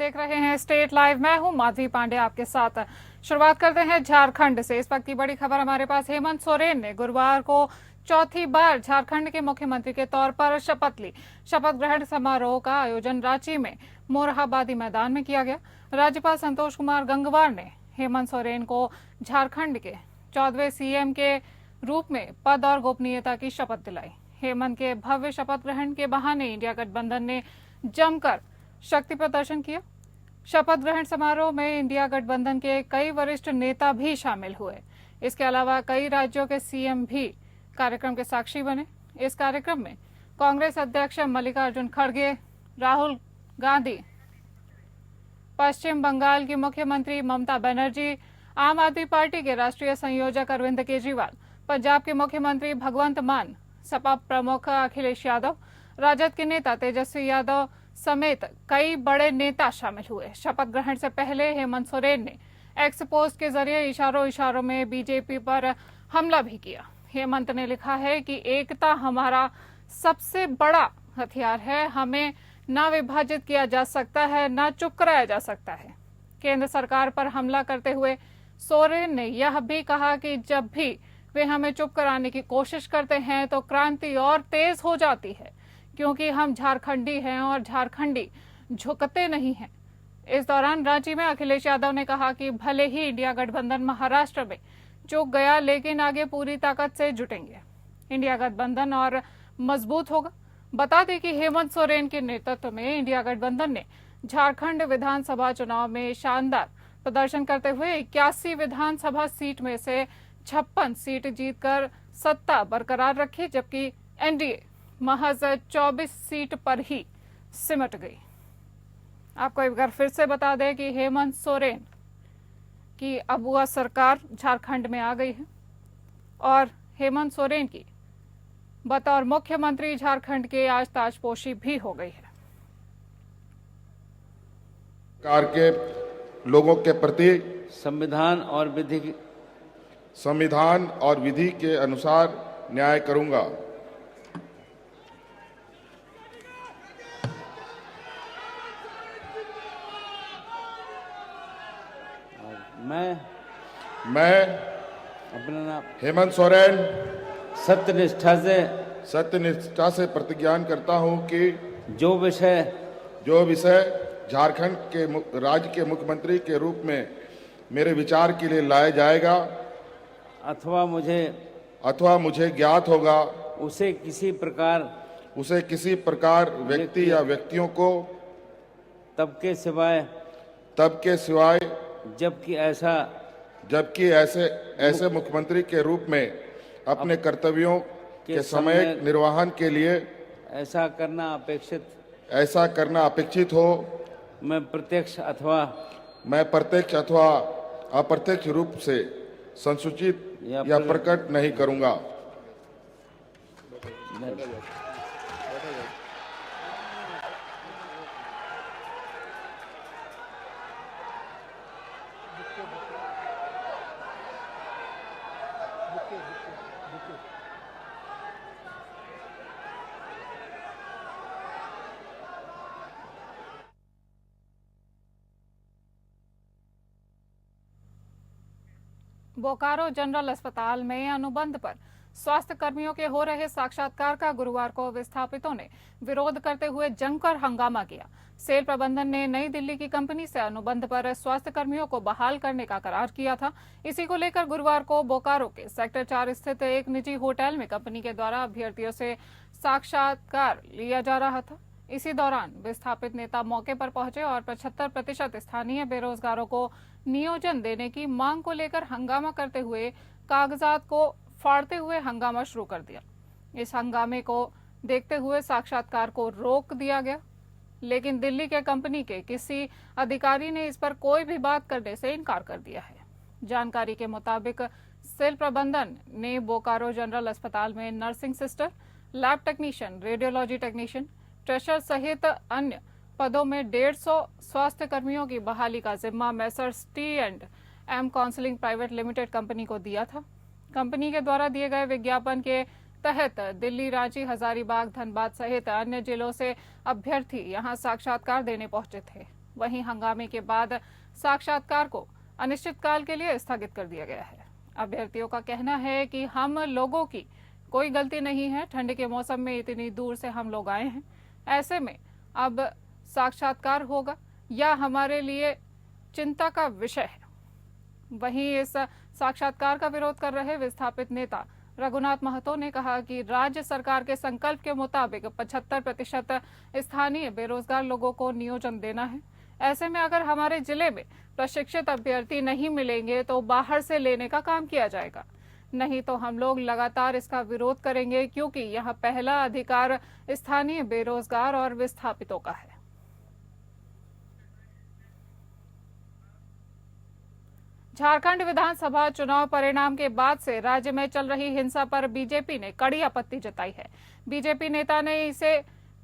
देख रहे हैं स्टेट लाइव। मैं हूं माधवी पांडे आपके साथ। शुरुआत करते हैं झारखंड से। इस वक्त की बड़ी खबर हमारे पास। हेमंत सोरेन ने गुरुवार को चौथी बार झारखंड के मुख्यमंत्री के तौर पर शपथ ली। शपथ ग्रहण समारोह का आयोजन रांची में मोरहाबादी मैदान में किया गया। राज्यपाल संतोष कुमार गंगवार ने हेमंत सोरेन को झारखंड के 14वें सीएम के रूप में पद और गोपनीयता की शपथ दिलाई। हेमंत के भव्य शपथ ग्रहण के बहाने इंडिया गठबंधन ने जमकर शक्ति प्रदर्शन किया। शपथ ग्रहण समारोह में इंडिया गठबंधन के कई वरिष्ठ नेता भी शामिल हुए। इसके अलावा कई राज्यों के सीएम भी कार्यक्रम के साक्षी बने। इस कार्यक्रम में कांग्रेस अध्यक्ष मल्लिकार्जुन खड़गे, राहुल गांधी, पश्चिम बंगाल की मुख्यमंत्री ममता बनर्जी, आम आदमी पार्टी के राष्ट्रीय संयोजक अरविंद केजरीवाल, पंजाब के मुख्यमंत्री भगवंत मान, सपा प्रमुख अखिलेश यादव, राजद के नेता तेजस्वी यादव समेत कई बड़े नेता शामिल हुए। शपथ ग्रहण से पहले हेमंत सोरेन ने एक्स पोस्ट के जरिए इशारों में बीजेपी पर हमला भी किया। हेमंत ने लिखा है कि एकता हमारा सबसे बड़ा हथियार है। हमें न विभाजित किया जा सकता है, न चुप कराया जा सकता है। केंद्र सरकार पर हमला करते हुए सोरेन ने यह भी कहा कि जब भी वे हमें चुप कराने की कोशिश करते हैं तो क्रांति और तेज हो जाती है, क्योंकि हम झारखंडी हैं और झारखंडी झुकते नहीं हैं। इस दौरान रांची में अखिलेश यादव ने कहा कि भले ही इंडिया गठबंधन महाराष्ट्र में चूक गया, लेकिन आगे पूरी ताकत से जुटेंगे। इंडिया गठबंधन और मजबूत होगा। बता दें कि हेमंत सोरेन के नेतृत्व में इंडिया गठबंधन ने झारखंड विधानसभा चुनाव में शानदार प्रदर्शन करते हुए 81 विधानसभा सीट में से 56 सीट जीतकर सत्ता बरकरार रखी, जबकि एनडीए महज 24 सीट पर ही सिमट गई। आपको एक बार फिर से बता दें कि हेमंत सोरेन की अबुआ सरकार झारखंड में आ गई है और हेमंत सोरेन की बतौर मुख्यमंत्री झारखंड के आज ताजपोशी भी हो गई है। सरकार के लोगों के प्रति संविधान और विधि के अनुसार न्याय करूंगा। मैं अपना नाम हेमंत सोरेन सत्यनिष्ठा से प्रतिज्ञा करता हूं कि जो विषय झारखंड के राज्य के मुख्यमंत्री के रूप में मेरे विचार के लिए लाया जाएगा अथवा मुझे ज्ञात होगा, उसे किसी प्रकार व्यक्ति या व्यक्तियों को तब के सिवाय जबकि ऐसे मुख्यमंत्री के रूप में अपने कर्तव्यों के समय निर्वहन के लिए ऐसा करना अपेक्षित हो। मैं प्रत्यक्ष अथवा अप्रत्यक्ष रूप से संसूचित या प्रकट नहीं करूंगा। बोकारो जनरल अस्पताल में अनुबंध पर स्वास्थ्य कर्मियों के हो रहे साक्षात्कार का गुरुवार को विस्थापितों ने विरोध करते हुए जमकर हंगामा किया। सेल प्रबंधन ने नई दिल्ली की कंपनी से अनुबंध पर स्वास्थ्य कर्मियों को बहाल करने का करार किया था। इसी को लेकर गुरुवार को बोकारो के सेक्टर 4 स्थित एक निजी होटल में कंपनी के द्वारा अभ्यर्थियों से साक्षात्कार लिया जा रहा था। इसी दौरान विस्थापित नेता मौके पर पहुंचे और 75% स्थानीय बेरोजगारों को नियोजन देने की मांग को लेकर हंगामा करते हुए कागजात को फाड़ते हुए हंगामा शुरू कर दिया। इस हंगामे को देखते हुए साक्षात्कार को रोक दिया गया, लेकिन दिल्ली के कंपनी के किसी अधिकारी ने इस पर कोई भी बात करने से इनकार कर दिया है। जानकारी के मुताबिक सेल प्रबंधन ने बोकारो जनरल अस्पताल में nursing sister, lab technician, radiology technician, ट्रेशर सहित अन्य पदों में 150 स्वास्थ्य कर्मियों की बहाली का जिम्मा messrs T&M counselling private limited company को दिया था। कंपनी के द्वारा दिए गए विज्ञापन के तहत दिल्ली, रांची, हजारीबाग, धनबाद सहित अन्य जिलों से अभ्यर्थी यहां साक्षात्कार देने पहुंचे थे। वहीं हंगामे के बाद साक्षात्कार को अनिश्चितकाल के लिए स्थगित कर दिया गया है। अभ्यर्थियों का कहना है कि हम लोगों की कोई गलती नहीं है, ठंड के मौसम में इतनी दूर से हम लोग आए हैं, ऐसे में अब साक्षात्कार होगा या हमारे लिए चिंता का विषय है। वहीं इस साक्षात्कार का विरोध कर रहे विस्थापित नेता रघुनाथ महतो ने कहा कि राज्य सरकार के संकल्प के मुताबिक 75% स्थानीय बेरोजगार लोगों को नियोजन देना है। ऐसे में अगर हमारे जिले में प्रशिक्षित अभ्यर्थी नहीं मिलेंगे तो बाहर से लेने का काम किया जाएगा, नहीं तो हम लोग लगातार इसका विरोध करेंगे, क्योंकि यह पहला अधिकार स्थानीय बेरोजगार और विस्थापितों का है। झारखंड विधानसभा चुनाव परिणाम के बाद से राज्य में चल रही हिंसा पर बीजेपी ने कड़ी आपत्ति जताई है। बीजेपी नेता ने इसे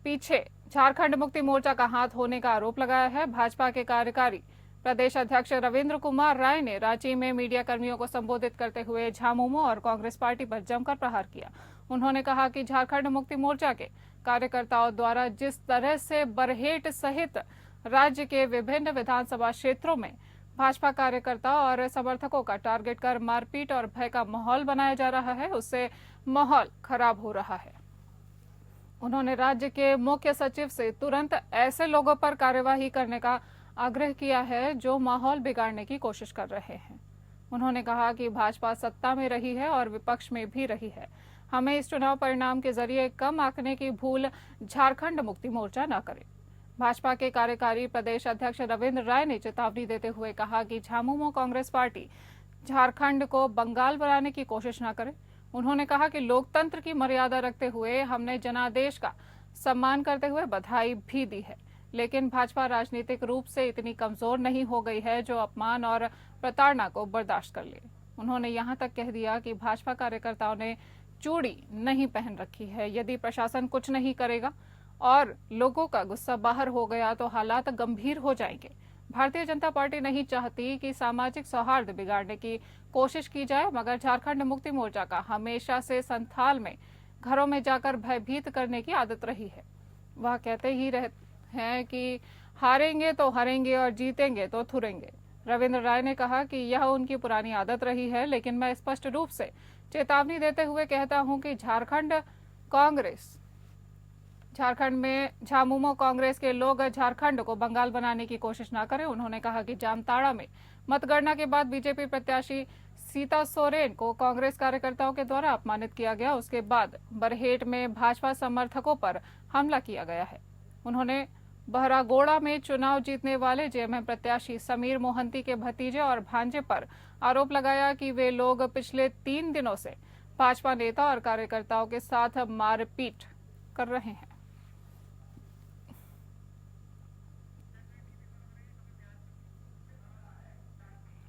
पीछे झारखंड मुक्ति मोर्चा का हाथ होने का आरोप लगाया है। भाजपा के कार्यकारी प्रदेश अध्यक्ष रविंद्र कुमार राय ने रांची में मीडिया कर्मियों को संबोधित करते हुए झामुमो और कांग्रेस पार्टी पर जमकर प्रहार किया। उन्होंने कहा कि झारखंड मुक्ति मोर्चा के कार्यकर्ताओं द्वारा जिस तरह से बरहेट सहित राज्य के विभिन्न विधानसभा क्षेत्रों में भाजपा कार्यकर्ता और समर्थकों का टारगेट कर मारपीट और भय का माहौल बनाया जा रहा है, उससे माहौल खराब हो रहा है। उन्होंने राज्य के मुख्य सचिव से तुरंत ऐसे लोगों पर कार्यवाही करने का आग्रह किया है जो माहौल बिगाड़ने की कोशिश कर रहे हैं। उन्होंने कहा कि भाजपा सत्ता में रही है और विपक्ष में भी रही है। हमें इस चुनाव परिणाम के जरिए कम आंकने की भूल झारखंड मुक्ति मोर्चा न करे। भाजपा के कार्यकारी प्रदेश अध्यक्ष रविंद्र राय ने चेतावनी देते हुए कहा कि झामुमो कांग्रेस पार्टी झारखंड को बंगाल बनाने की कोशिश न करे। उन्होंने कहा कि लोकतंत्र की मर्यादा रखते हुए हमने जनादेश का सम्मान करते हुए बधाई भी दी है, लेकिन भाजपा राजनीतिक रूप से इतनी कमजोर नहीं हो गई है जो अपमान और प्रताड़ना को बर्दाश्त कर ले। उन्होंने यहां तक कह दिया कि भाजपा कार्यकर्ताओं ने चूड़ी नहीं पहन रखी है। यदि प्रशासन कुछ नहीं करेगा और लोगों का गुस्सा बाहर हो गया तो हालात गंभीर हो जाएंगे। भारतीय जनता पार्टी नहीं चाहती कि सामाजिक सौहार्द बिगाड़ने की कोशिश की जाए, मगर झारखंड मुक्ति मोर्चा का हमेशा से संथाल में घरों में जाकर भयभीत करने की आदत रही है। वह कहते ही रहते हैं कि हारेंगे तो हारेंगे और जीतेंगे तो थुरेंगे। रविंद्र राय ने कहा कि यह उनकी पुरानी आदत रही है, लेकिन मैं स्पष्ट रूप से चेतावनी देते हुए कहता हूं कि झारखंड में झामुमो कांग्रेस के लोग झारखंड को बंगाल बनाने की कोशिश न करें। उन्होंने कहा कि जामताड़ा में मतगणना के बाद बीजेपी प्रत्याशी सीता सोरेन को कांग्रेस कार्यकर्ताओं के द्वारा अपमानित किया गया। उसके बाद बरहेट में भाजपा समर्थकों पर हमला किया गया है। उन्होंने बहरागोड़ा में चुनाव जीतने वाले जेएमएम प्रत्याशी समीर मोहंती के भतीजे और भांजे पर आरोप लगाया कि वे लोग पिछले 3 दिनों से भाजपा नेता और कार्यकर्ताओं के साथ मारपीट कर रहे हैं।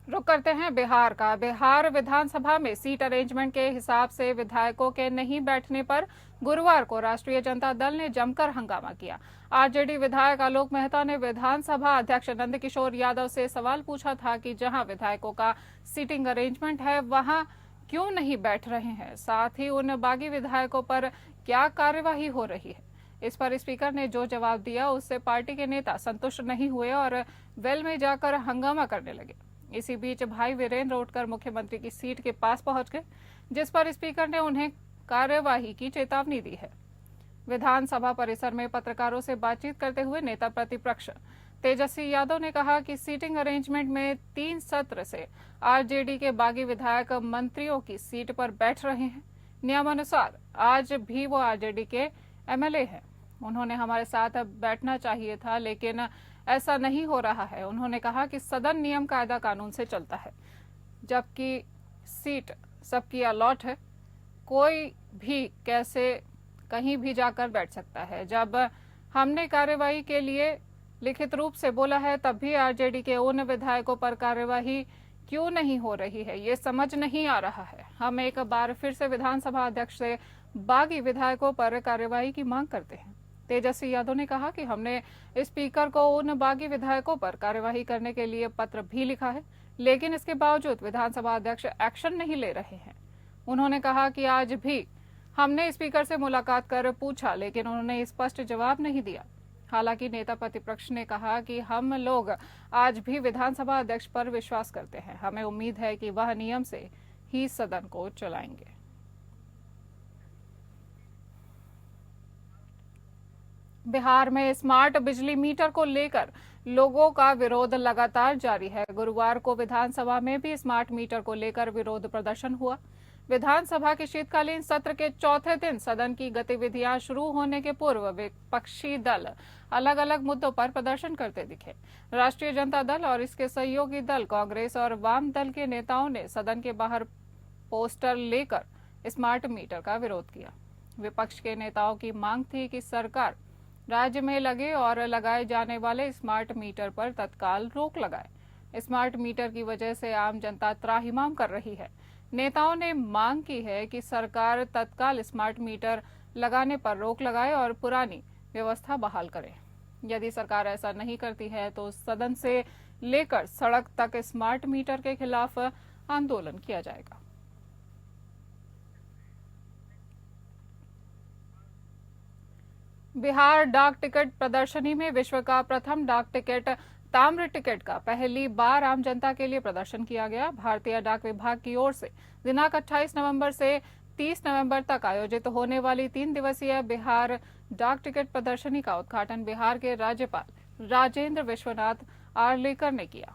रुक करते हैं बिहार का। बिहार विधानसभा में सीट अरेंजमेंट के हिसाब से विधायकों के नहीं बैठने पर गुरुवार को राष्ट्रीय जनता दल ने जमकर हंगामा किया। आरजेडी विधायक आलोक मेहता ने विधानसभा अध्यक्ष नंदकिशोर यादव से सवाल पूछा था कि जहां विधायकों का सीटिंग अरेंजमेंट है वहां क्यों नहीं बैठ रहे हैं, साथ ही उन बागी विधायकों पर क्या कार्यवाही हो रही है। इस पर स्पीकर ने जो जवाब दिया उससे पार्टी के नेता संतुष्ट नहीं हुए और वेल में जाकर हंगामा करने लगे। इसी बीच भाई वीरेंद्र उठकर मुख्यमंत्री की सीट के पास पहुंच गए, जिस पर स्पीकर ने उन्हें कार्यवाही की चेतावनी दी है। विधानसभा परिसर में पत्रकारों से बातचीत करते हुए नेता प्रतिपक्ष तेजस्वी यादव ने कहा कि सीटिंग अरेंजमेंट में 3 सत्र से आरजेडी के बागी विधायक मंत्रियों की सीट पर बैठ रहे हैं। नियमानुसार आज भी वो आरजेडी के एमएलए हैं। उन्होंने हमारे साथ बैठना चाहिए था, लेकिन ऐसा नहीं हो रहा है। उन्होंने कहा कि सदन नियम कायदा कानून से चलता है, जबकि सीट सबकी अलॉट है, कोई भी कैसे कहीं भी जाकर बैठ सकता है। जब हमने कार्यवाही के लिए लिखित रूप से बोला है तब भी आरजेडी के उन विधायकों पर कार्यवाही क्यों नहीं हो रही है, ये समझ नहीं आ रहा है। हम एक बार फिर से विधानसभा अध्यक्ष से बागी विधायकों पर कार्यवाही की मांग करते हैं। तेजस्वी यादव ने कहा कि हमने स्पीकर को उन बागी विधायकों पर कार्यवाही करने के लिए पत्र भी लिखा है, लेकिन इसके बावजूद विधानसभा अध्यक्ष एक्शन नहीं ले रहे हैं। उन्होंने कहा कि आज भी हमने स्पीकर से मुलाकात कर पूछा, लेकिन उन्होंने स्पष्ट जवाब नहीं दिया। हालांकि नेता प्रतिपक्ष ने कहा कि हम लोग आज भी विधानसभा अध्यक्ष पर विश्वास करते हैं। हमें उम्मीद है कि वह नियम से ही सदन को चलाएंगे। बिहार में स्मार्ट बिजली मीटर को लेकर लोगों का विरोध लगातार जारी है। गुरुवार को विधानसभा में भी स्मार्ट मीटर को लेकर विरोध प्रदर्शन हुआ। विधानसभा के शीतकालीन सत्र के चौथे दिन सदन की गतिविधियां शुरू होने के पूर्व विपक्षी दल अलग अलग मुद्दों पर प्रदर्शन करते दिखे। राष्ट्रीय जनता दल और इसके सहयोगी दल कांग्रेस और वाम दल के नेताओं ने सदन के बाहर पोस्टर लेकर स्मार्ट मीटर का विरोध किया। विपक्ष के नेताओं की मांग थी कि सरकार राज्य में लगे और लगाए जाने वाले स्मार्ट मीटर पर तत्काल रोक लगाए। स्मार्ट मीटर की वजह से आम जनता त्राहिमाम कर रही है। नेताओं ने मांग की है कि सरकार तत्काल स्मार्ट मीटर लगाने पर रोक लगाए और पुरानी व्यवस्था बहाल करे। यदि सरकार ऐसा नहीं करती है तो सदन से लेकर सड़क तक स्मार्ट मीटर के खिलाफ आंदोलन किया जाएगा। बिहार डाक टिकट प्रदर्शनी में विश्व का प्रथम डाक टिकट ताम्र टिकट का पहली बार आम जनता के लिए प्रदर्शन किया गया। भारतीय डाक विभाग की ओर से दिनांक 28 नवंबर से 30 नवंबर तक आयोजित होने वाली 3 दिवसीय बिहार डाक टिकट प्रदर्शनी का उद्घाटन बिहार के राज्यपाल राजेंद्र विश्वनाथ आर्लेकर ने किया।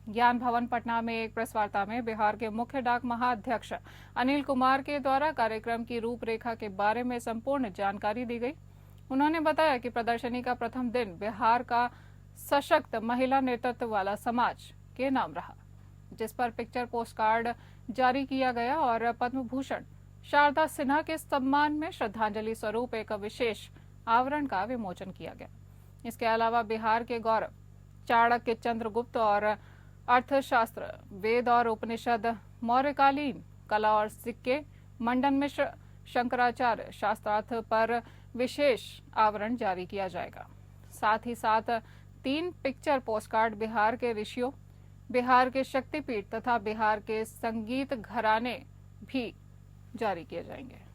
ज्ञान भवन पटना में एक प्रेस वार्ता में बिहार के मुख्य डाक महाअध्यक्ष अनिल कुमार के द्वारा कार्यक्रम की रूपरेखा के बारे में संपूर्ण जानकारी दी गई। उन्होंने बताया कि प्रदर्शनी का प्रथम दिन बिहार का सशक्त महिला नेतृत्व वाला समाज के नाम रहा, जिस पर पिक्चर पोस्ट कार्ड जारी किया गया और पद्म भूषण शारदा सिन्हा के सम्मान में श्रद्धांजलि स्वरूप एक विशेष आवरण का विमोचन किया गया। इसके अलावा बिहार के गौरव चाणक्य, चंद्रगुप्त और अर्थशास्त्र, वेद और उपनिषद, मौर्यकालीन कला और सिक्के, मंडन मिश्र, शंकराचार्य शास्त्रार्थ पर विशेष आवरण जारी किया जाएगा। साथ ही साथ 3 पिक्चर पोस्टकार्ड बिहार के ऋषियों, बिहार के शक्तिपीठ तथा बिहार के संगीत घराने भी जारी किए जाएंगे।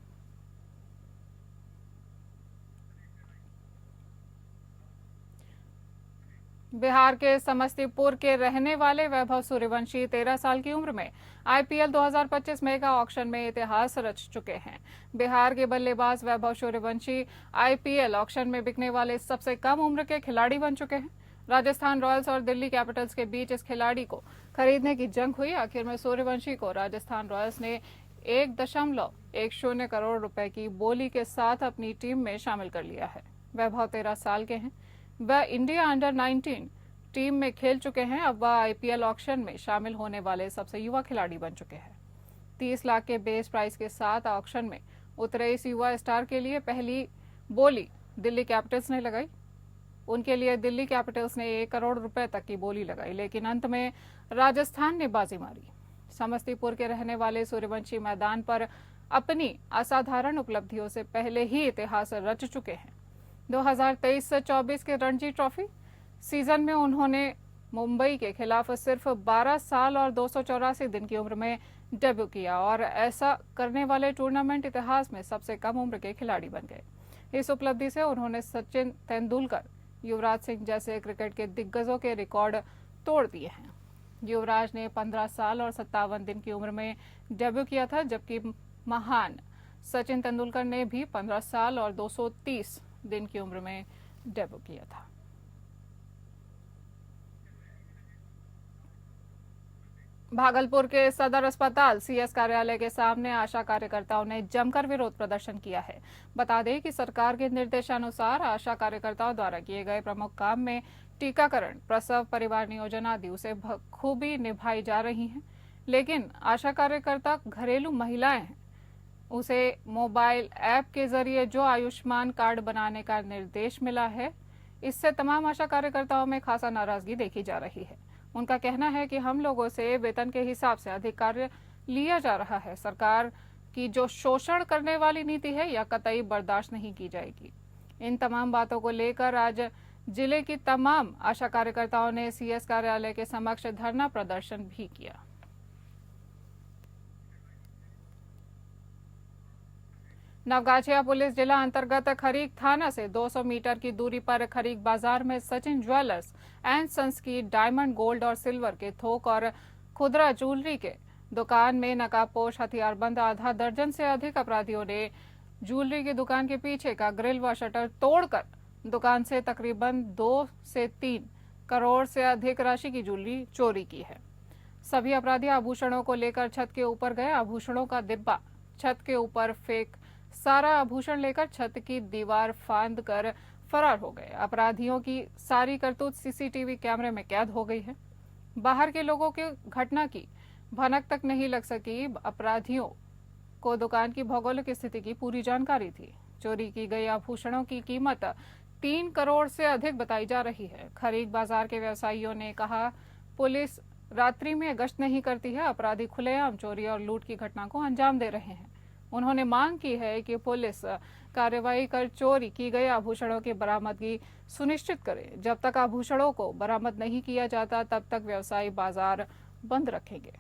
बिहार के समस्तीपुर के रहने वाले वैभव सूर्यवंशी 13 साल की उम्र में आईपीएल 2025 मेगा ऑक्शन में इतिहास रच चुके हैं। बिहार के बल्लेबाज वैभव सूर्यवंशी आईपीएल ऑक्शन में बिकने वाले सबसे कम उम्र के खिलाड़ी बन चुके हैं। राजस्थान रॉयल्स और दिल्ली कैपिटल्स के बीच इस खिलाड़ी को खरीदने की जंग हुई। आखिर में सूर्यवंशी को राजस्थान रॉयल्स ने 1.10 करोड़ रुपए की बोली के साथ अपनी टीम में शामिल कर लिया है। वैभव 13 साल के हैं। वह इंडिया अंडर 19 टीम में खेल चुके हैं। अब वह आईपीएल ऑक्शन में शामिल होने वाले सबसे युवा खिलाड़ी बन चुके हैं। 30 लाख के बेस प्राइस के साथ ऑक्शन में उतरे इस युवा स्टार के लिए पहली बोली दिल्ली कैपिटल्स ने लगाई। उनके लिए दिल्ली कैपिटल्स ने 1 करोड़ रुपए तक की बोली लगाई, लेकिन अंत में राजस्थान ने बाजी मारी। समस्तीपुर के रहने वाले सूर्यवंशी मैदान पर अपनी असाधारण उपलब्धियों से पहले ही इतिहास रच चुके हैं। 2023 से 24 के रणजी ट्रॉफी सीजन में उन्होंने मुंबई के खिलाफ सिर्फ 12 साल और 284 दिन की उम्र में डेब्यू किया और ऐसा करने वाले टूर्नामेंट इतिहास में सबसे कम उम्र के खिलाड़ी बन गए। इस उपलब्धि से उन्होंने सचिन तेंदुलकर, युवराज सिंह जैसे क्रिकेट के दिग्गजों के रिकॉर्ड तोड़ दिए हैं। युवराज ने 15 साल और 57 दिन की उम्र में डेब्यू किया था, जबकि महान सचिन तेंदुलकर ने भी 15 साल और 230 दिन की उम्र में डेब्यू किया था। भागलपुर के सदर अस्पताल सीएस कार्यालय के सामने आशा कार्यकर्ताओं ने जमकर विरोध प्रदर्शन किया है। बता दें कि सरकार के निर्देशानुसार आशा कार्यकर्ताओं द्वारा किए गए प्रमुख काम में टीकाकरण, प्रसव, परिवार नियोजन आदि उसे बखूबी निभाई जा रही हैं। लेकिन आशा कार्यकर्ता घरेलू महिलाएं हैं, उसे मोबाइल ऐप के जरिए जो आयुष्मान कार्ड बनाने का निर्देश मिला है, इससे तमाम आशा कार्यकर्ताओं में खासा नाराजगी देखी जा रही है। उनका कहना है कि हम लोगों से वेतन के हिसाब से अधिक कार्य लिया जा रहा है। सरकार की जो शोषण करने वाली नीति है, यह कतई बर्दाश्त नहीं की जाएगी। इन तमाम बातों को लेकर आज जिले की तमाम आशा कार्यकर्ताओं ने सीएस कार्यालय के समक्ष धरना प्रदर्शन भी किया। नवगाछिया पुलिस जिला अंतर्गत खरीक थाना से 200 मीटर की दूरी पर खरीक बाजार में सचिन ज्वेलर्स एंड सन्स की डायमंड, गोल्ड और सिल्वर के थोक और खुदरा ज्वेलरी के दुकान में नकाबपोश हथियारबंद आधा दर्जन से अधिक अपराधियों ने ज्वेलरी की दुकान के पीछे का ग्रिल व शटर तोड़कर दुकान से तकरीबन 2 से 3 करोड़ से अधिक राशि की ज्वेलरी चोरी की है। सभी अपराधी आभूषणों को लेकर छत के ऊपर गए, आभूषणों का डिब्बा छत के ऊपर फेंक सारा आभूषण लेकर छत की दीवार फांद कर फरार हो गए। अपराधियों की सारी करतूत सीसीटीवी कैमरे में कैद हो गई है। बाहर के लोगों की घटना की भनक तक नहीं लग सकी। अपराधियों को दुकान की भौगोलिक स्थिति की पूरी जानकारी थी। चोरी की गई आभूषणों की कीमत 3 करोड़ से अधिक बताई जा रही है। खरीक बाजार के व्यवसायियों ने कहा, पुलिस रात्रि में गश्त नहीं करती है, अपराधी खुलेआम चोरी और लूट की घटना को अंजाम दे रहे हैं। उन्होंने मांग की है कि पुलिस कार्रवाई कर चोरी की गए आभूषणों की बरामदगी सुनिश्चित करे। जब तक आभूषणों को बरामद नहीं किया जाता तब तक व्यवसायी बाजार बंद रखेंगे।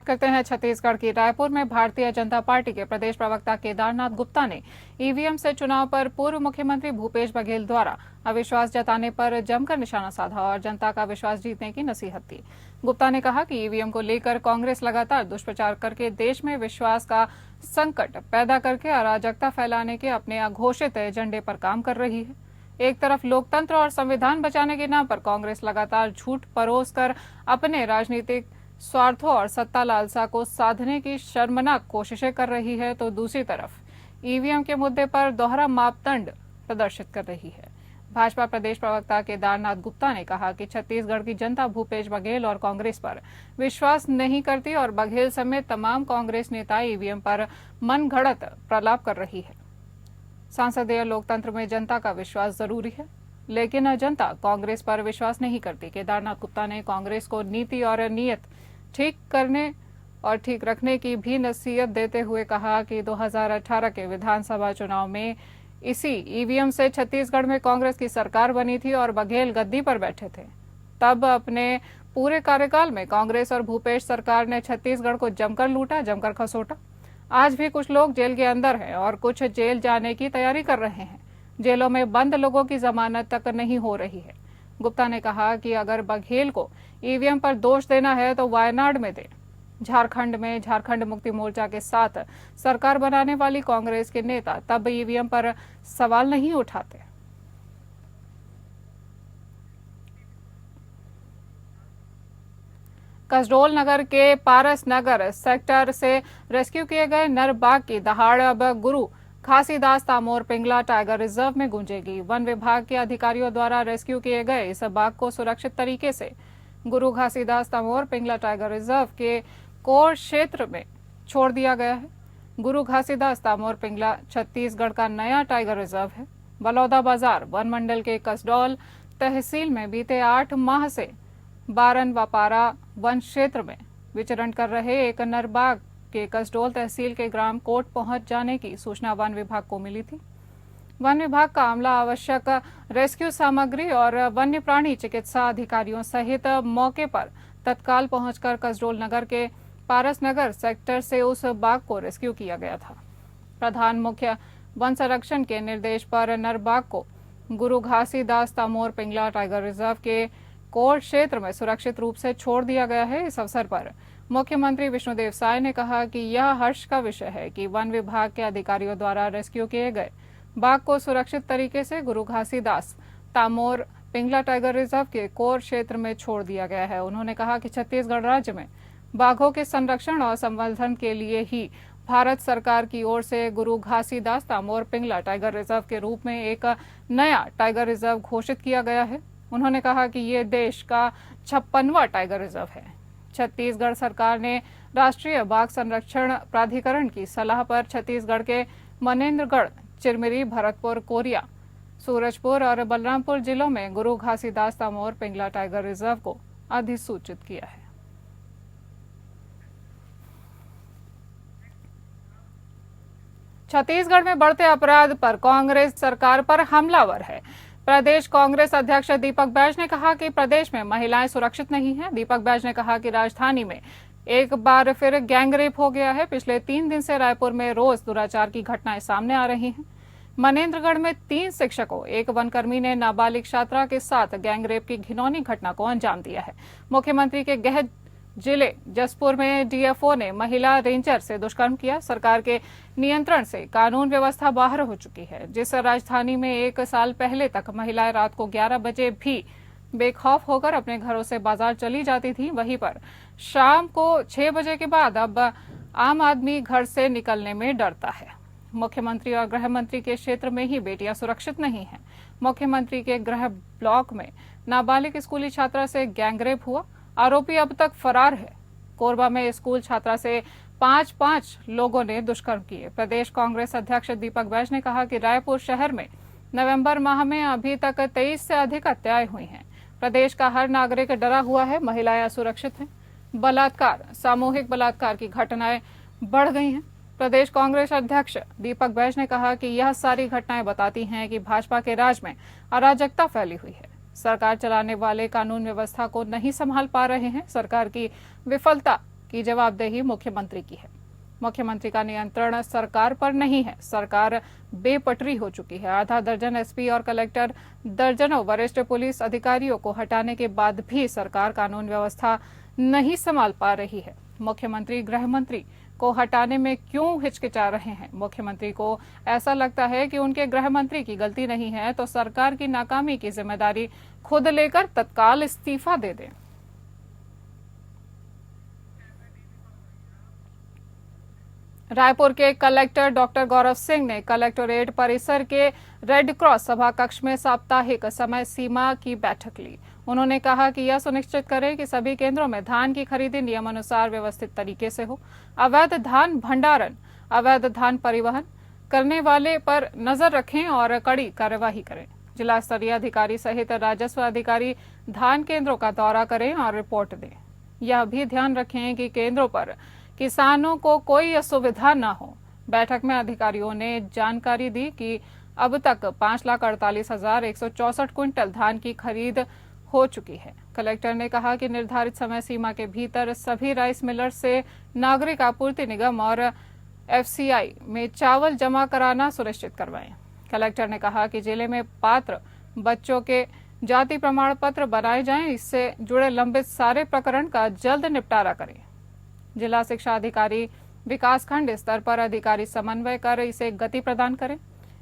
करते हैं छत्तीसगढ़ की रायपुर में भारतीय जनता पार्टी के प्रदेश प्रवक्ता केदारनाथ गुप्ता ने ईवीएम से चुनाव पर पूर्व मुख्यमंत्री भूपेश बघेल द्वारा अविश्वास जताने पर जमकर निशाना साधा और जनता का विश्वास जीतने की नसीहत दी। गुप्ता ने कहा कि ईवीएम को लेकर कांग्रेस लगातार दुष्प्रचार करके देश में विश्वास का संकट पैदा करके अराजकता फैलाने के अपने अघोषित एजेंडे पर काम कर रही है। एक तरफ लोकतंत्र और संविधान बचाने के नाम पर कांग्रेस लगातार झूठ परोस कर अपने राजनीतिक स्वार्थों और सत्ता लालसा को साधने की शर्मनाक कोशिशें कर रही है, तो दूसरी तरफ ईवीएम के मुद्दे पर दोहरा मापदंड प्रदर्शित कर रही है। भाजपा प्रदेश प्रवक्ता केदारनाथ गुप्ता ने कहा कि छत्तीसगढ़ की जनता भूपेश बघेल और कांग्रेस पर विश्वास नहीं करती और बघेल समेत तमाम कांग्रेस नेता ईवीएम पर मनगढ़ंत प्रलाप कर रही है। संसदीय लोकतंत्र में जनता का विश्वास जरूरी है, लेकिन जनता कांग्रेस पर विश्वास नहीं करती। केदारनाथ गुप्ता ने कांग्रेस को नीति और नीयत ठीक करने और ठीक रखने की भी नसीहत देते हुए कहा कि 2018 के विधानसभा चुनाव में इसी ईवीएम से छत्तीसगढ़ में कांग्रेस की सरकार बनी थी और बघेल गद्दी पर बैठे थे। तब अपने पूरे कार्यकाल में कांग्रेस और भूपेश सरकार ने छत्तीसगढ़ को जमकर लूटा, जमकर खसोटा। आज भी कुछ लोग जेल के अंदर हैं और कुछ जेल जाने की तैयारी कर रहे हैं। जेलों में बंद लोगों की जमानत तक नहीं हो रही है। गुप्ता ने कहा कि अगर बघेल को ईवीएम पर दोष देना है तो वायनाड में दे। झारखंड में झारखंड मुक्ति मोर्चा के साथ सरकार बनाने वाली कांग्रेस के नेता तब ईवीएम पर सवाल नहीं उठाते। कसडोल नगर के पारस नगर सेक्टर से रेस्क्यू किए गए नर बाघ की दहाड़ अब गुरु घासीदास तामोर पिंगला टाइगर रिजर्व में गूंजेगी। वन विभाग के अधिकारियों द्वारा रेस्क्यू किए गए इस बाघ को सुरक्षित तरीके से गुरु घासीदास तामोर पिंगला टाइगर रिजर्व के कोर क्षेत्र में छोड़ दिया गया है। गुरु घासीदास तामोर पिंगला छत्तीसगढ़ का नया टाइगर रिजर्व है। बलौदा बाजार वन मंडल के कसडौल तहसील में बीते 8 माह से बारन वापारा वन क्षेत्र में विचरण कर रहे एक नर बाघ के कसडोल तहसील के ग्राम कोट पहुंच जाने की सूचना वन विभाग को मिली थी। वन विभाग का अमला आवश्यक रेस्क्यू सामग्री और वन्य प्राणी चिकित्सा अधिकारियों सहित मौके पर तत्काल पहुंचकर कसडोल नगर के पारस नगर सेक्टर से उस बाघ को रेस्क्यू किया गया था। प्रधान मुख्य वन संरक्षण के निर्देश पर नर बाघ को गुरु घासीदास तामोर पिंगला टाइगर रिजर्व के कोर क्षेत्र में सुरक्षित रूप से छोड़ दिया गया है। इस अवसर पर मुख्यमंत्री विष्णुदेव साय ने कहा कि यह हर्ष का विषय है कि वन विभाग के अधिकारियों द्वारा रेस्क्यू किए गए बाघ को सुरक्षित तरीके से गुरु घासीदास तामोर पिंगला टाइगर रिजर्व के कोर क्षेत्र में छोड़ दिया गया है। उन्होंने कहा कि छत्तीसगढ़ राज्य में बाघों के संरक्षण और संवर्धन के लिए ही भारत सरकार की ओर से गुरु घासीदास तामोर पिंगला टाइगर रिजर्व के रूप में एक नया टाइगर रिजर्व घोषित किया गया है। उन्होंने कहा कि ये देश का 56वां टाइगर रिजर्व है। छत्तीसगढ़ सरकार ने राष्ट्रीय बाघ संरक्षण प्राधिकरण की सलाह पर छत्तीसगढ़ के मनेन्द्रगढ़, चिरमिरी, भरतपुर, कोरिया, सूरजपुर और बलरामपुर जिलों में गुरु घासीदास तामोर पिंगला टाइगर रिजर्व को अधिसूचित किया है। छत्तीसगढ़ में बढ़ते अपराध पर कांग्रेस सरकार पर हमलावर है। प्रदेश कांग्रेस अध्यक्ष दीपक बैज ने कहा कि प्रदेश में महिलाएं सुरक्षित नहीं हैं। दीपक बैज ने कहा कि राजधानी में एक बार फिर गैंगरेप हो गया है। पिछले 3 दिन से रायपुर में रोज दुराचार की घटनाएं सामने आ रही हैं। मनेन्द्रगढ़ में 3 शिक्षकों, एक वनकर्मी ने नाबालिग छात्रा के साथ गैंगरेप की घिनौनी घटना को अंजाम दिया है। मुख्यमंत्री के गृह जिले जसपुर में डीएफओ ने महिला रेंजर से दुष्कर्म किया। सरकार के नियंत्रण से कानून व्यवस्था बाहर हो चुकी है। जिस राजधानी में 1 साल पहले तक महिलाएं रात को 11 बजे भी बेखौफ होकर अपने घरों से बाजार चली जाती थी, वहीं पर शाम को 6 बजे के बाद अब आम आदमी घर से निकलने में डरता है। मुख्यमंत्री और गृह मंत्री के क्षेत्र में ही बेटियां सुरक्षित नहीं हैं। मुख्यमंत्री के गृह ब्लॉक में नाबालिग स्कूली छात्रा से गैंगरेप हुआ। आरोपी अब तक फरार है। कोरबा में स्कूल छात्रा से 5 लोगों ने दुष्कर्म किए। प्रदेश कांग्रेस अध्यक्ष दीपक बैज ने कहा कि रायपुर शहर में नवंबर माह में अभी तक 23 से अधिक हत्याएं हुई हैं। प्रदेश का हर नागरिक डरा हुआ है। महिलाएं असुरक्षित हैं। बलात्कार, सामूहिक बलात्कार की घटनाएं बढ़ गई हैं। प्रदेश कांग्रेस अध्यक्ष दीपक बैज ने कहा कि यह सारी घटनाएं बताती हैं कि भाजपा के राज में अराजकता फैली हुई है। सरकार चलाने वाले कानून व्यवस्था को नहीं संभाल पा रहे हैं। सरकार की विफलता की जवाबदेही मुख्यमंत्री की है। मुख्यमंत्री का नियंत्रण सरकार पर नहीं है। सरकार बेपटरी हो चुकी है। आधा दर्जन एसपी और कलेक्टर, दर्जनों वरिष्ठ पुलिस अधिकारियों को हटाने के बाद भी सरकार कानून व्यवस्था नहीं संभाल पा रही है। मुख्यमंत्री गृह मंत्री को हटाने में क्यों हिचकिचा रहे हैं? मुख्यमंत्री को ऐसा लगता है कि उनके गृह मंत्री की गलती नहीं है तो सरकार की नाकामी की जिम्मेदारी खुद लेकर तत्काल इस्तीफा दे दें। रायपुर के कलेक्टर डॉक्टर गौरव सिंह ने कलेक्टोरेट परिसर के रेड क्रॉस सभा कक्ष में साप्ताहिक समय सीमा की बैठक ली। उन्होंने कहा कि यह सुनिश्चित करें कि सभी केंद्रों में धान की खरीदी नियमानुसार व्यवस्थित तरीके से हो। अवैध धान भंडारण, अवैध धान परिवहन करने वाले पर नजर रखें और कड़ी कार्यवाही करें। जिला स्तरीय अधिकारी सहित राजस्व अधिकारी धान केंद्रों का दौरा करें और रिपोर्ट दें। यह भी ध्यान रखें कि केंद्रों पर किसानों को कोई असुविधा न हो। बैठक में अधिकारियों ने जानकारी दी कि अब तक 5,48,164 क्विंटल धान की खरीद हो चुकी है। कलेक्टर ने कहा कि निर्धारित समय सीमा के भीतर सभी राइस मिलर से नागरिक आपूर्ति निगम और एफसीआई में चावल जमा कराना सुनिश्चित करवाएं। कलेक्टर ने कहा कि जिले में पात्र बच्चों के जाति प्रमाण पत्र बनाए जाएं। इससे जुड़े लंबित सारे प्रकरण का जल्द निपटारा करें। जिला शिक्षा अधिकारी विकासखंड स्तर पर अधिकारी समन्वय कर इसे गति प्रदान करें।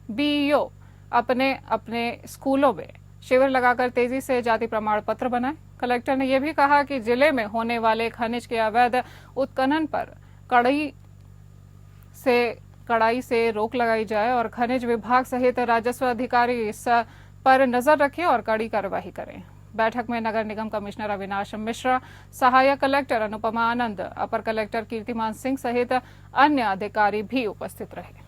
बीईओ अपने अपने स्कूलों में शिविर लगाकर तेजी से जाति प्रमाण पत्र बनाएं। कलेक्टर ने यह भी कहा कि जिले में होने वाले खनिज के अवैध उत्खनन पर कड़ाई से रोक लगाई जाए और खनिज विभाग सहित राजस्व अधिकारी इस पर नजर रखें और कड़ी कार्यवाही करें। बैठक में नगर निगम कमिश्नर अविनाश मिश्रा, सहायक कलेक्टर अनुपमा आनंद, अपर कलेक्टर कीर्तिमान सिंह सहित अन्य अधिकारी भी उपस्थित रहे।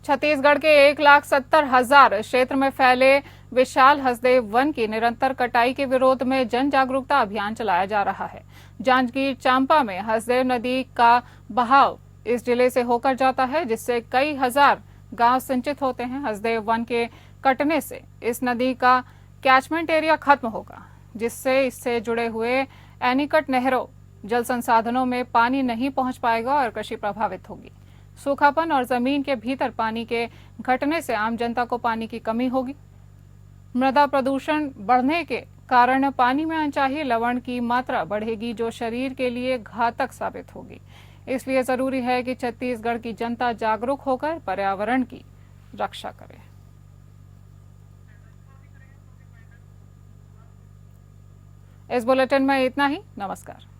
छत्तीसगढ़ के 1,70,000 क्षेत्र में फैले विशाल हसदेव वन की निरंतर कटाई के विरोध में जन जागरूकता अभियान चलाया जा रहा है। जांजगीर चांपा में हसदेव नदी का बहाव इस जिले से होकर जाता है, जिससे कई हजार गांव सिंचित होते हैं। हसदेव वन के कटने से इस नदी का कैचमेंट एरिया खत्म होगा, जिससे इससे जुड़े हुए एनीकट नहरों, जल संसाधनों में पानी नहीं पहुंच पाएगा और कृषि प्रभावित होगी। सूखापन और जमीन के भीतर पानी के घटने से आम जनता को पानी की कमी होगी। मृदा प्रदूषण बढ़ने के कारण पानी में अनचाही लवण की मात्रा बढ़ेगी, जो शरीर के लिए घातक साबित होगी। इसलिए जरूरी है कि छत्तीसगढ़ की जनता जागरूक होकर पर्यावरण की रक्षा करे। इस बुलेटिन में इतना ही। नमस्कार।